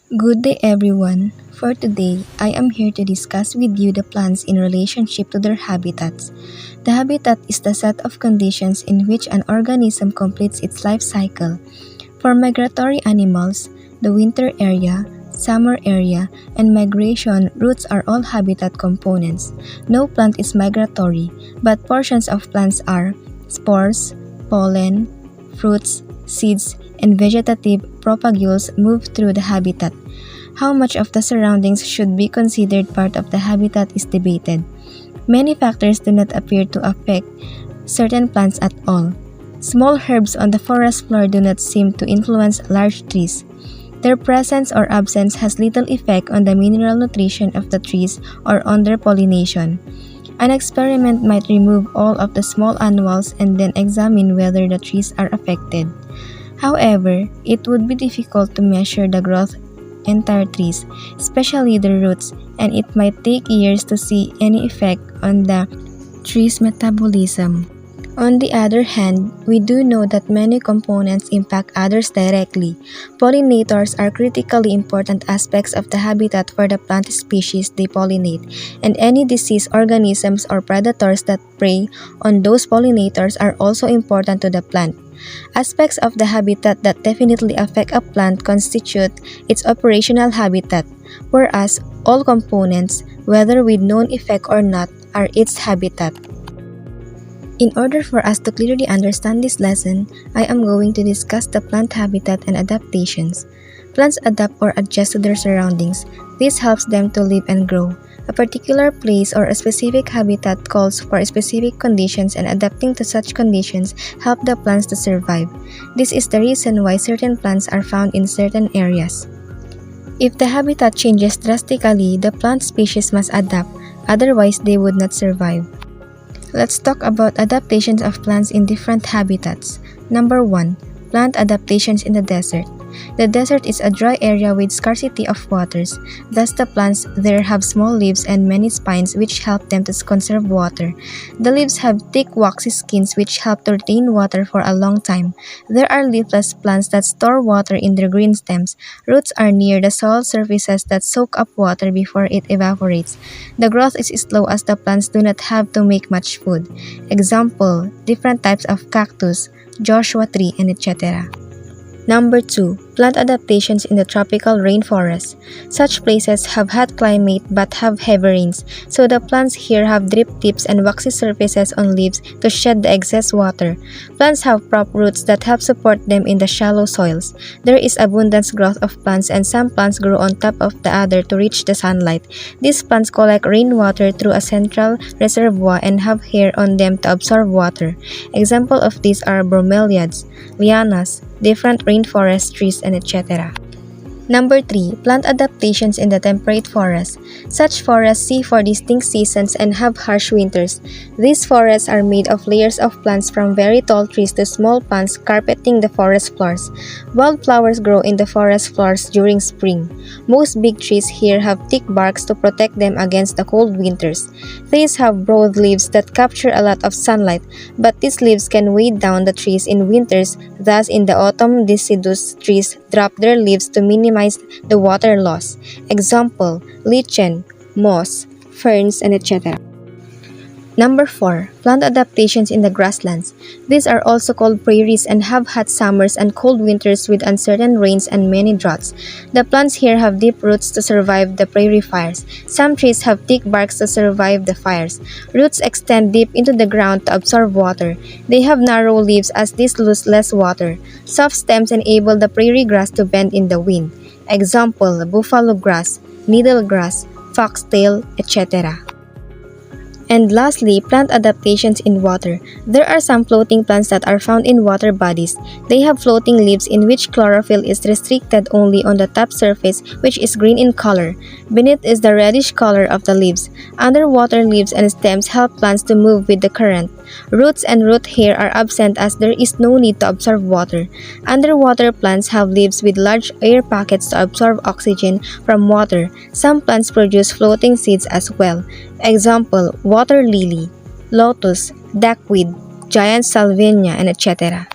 Good day, everyone. For today, I am here to discuss with you the plants in relationship to their habitats. The habitat is the set of conditions in which an organism completes its life cycle. For migratory animals, the winter area, summer area, and migration routes are all habitat components. No plant is migratory, but portions of plants are spores, pollen, fruits, seeds, and vegetative propagules move through the habitat. How much of the surroundings should be considered part of the habitat is debated. Many factors do not appear to affect certain plants at all. Small herbs on the forest floor do not seem to influence large trees. Their presence or absence has little effect on the mineral nutrition of the trees or on their pollination. An experiment might remove all of the small annuals and then examine whether the trees are affected. However, it would be difficult to measure the growth entire trees, especially their roots, and it might take years to see any effect on the tree's metabolism. On the other hand, we do know that many components impact others directly. Pollinators are critically important aspects of the habitat for the plant species they pollinate, and any disease organisms or predators that prey on those pollinators are also important to the plant. Aspects of the habitat that definitely affect a plant constitute its operational habitat, whereas all components, whether with known effect or not, are its habitat. In order for us to clearly understand this lesson, I am going to discuss the plant habitat and adaptations. Plants adapt or adjust to their surroundings. This helps them to live and grow. A particular place or a specific habitat calls for specific conditions, and adapting to such conditions help the plants to survive. This is the reason why certain plants are found in certain areas. If the habitat changes drastically, the plant species must adapt, otherwise they would not survive. Let's talk about adaptations of plants in different habitats. Number 1. Plant adaptations in the desert. The desert is a dry area with scarcity of waters. Thus, the plants there have small leaves and many spines which help them to conserve water. The leaves have thick waxy skins which help to retain water for a long time. There are leafless plants that store water in their green stems. Roots are near the soil surfaces that soak up water before it evaporates. The growth is slow as the plants do not have to make much food. Example, different types of cactus, Joshua tree, and etc. Number 2. Plant adaptations in the tropical rainforest. Such places have hot climate but have heavy rains, so the plants here have drip tips and waxy surfaces on leaves to shed the excess water. Plants have prop roots that help support them in the shallow soils. There is abundant growth of plants, and some plants grow on top of the other to reach the sunlight. These plants collect rainwater through a central reservoir and have hair on them to absorb water. Examples of these are bromeliads, lianas, different rainforest trees, and etc. Number 3. Plant adaptations in the temperate forest. Such forests see for distinct seasons and have harsh winters. These forests are made of layers of plants from very tall trees to small plants carpeting the forest floors. Wildflowers grow in the forest floors during spring. Most big trees here have thick barks to protect them against the cold winters. Trees have broad leaves that capture a lot of sunlight, but these leaves can weigh down the trees in winters. Thus, in the autumn, deciduous trees drop their leaves to minimize the water loss. Example, lichen, moss, ferns, and etc. Number 4. Plant adaptations in the grasslands. These are also called prairies and have hot summers and cold winters with uncertain rains and many droughts. The plants here have deep roots to survive the prairie fires. Some trees have thick barks to survive the fires. Roots extend deep into the ground to absorb water. They have narrow leaves as these lose less water. Soft stems enable the prairie grass to bend in the wind. Example, buffalo grass, needle grass, foxtail, etc. And lastly, plant adaptations in water. There are some floating plants that are found in water bodies. They have floating leaves in which chlorophyll is restricted only on the top surface, which is green in color. Beneath is the reddish color of the leaves. Underwater leaves and stems help plants to move with the current. Roots and root hair are absent as there is no need to absorb water. Underwater plants have leaves with large air pockets to absorb oxygen from water. Some plants produce floating seeds as well. Example, water lily, lotus, duckweed, giant salvia, and etc.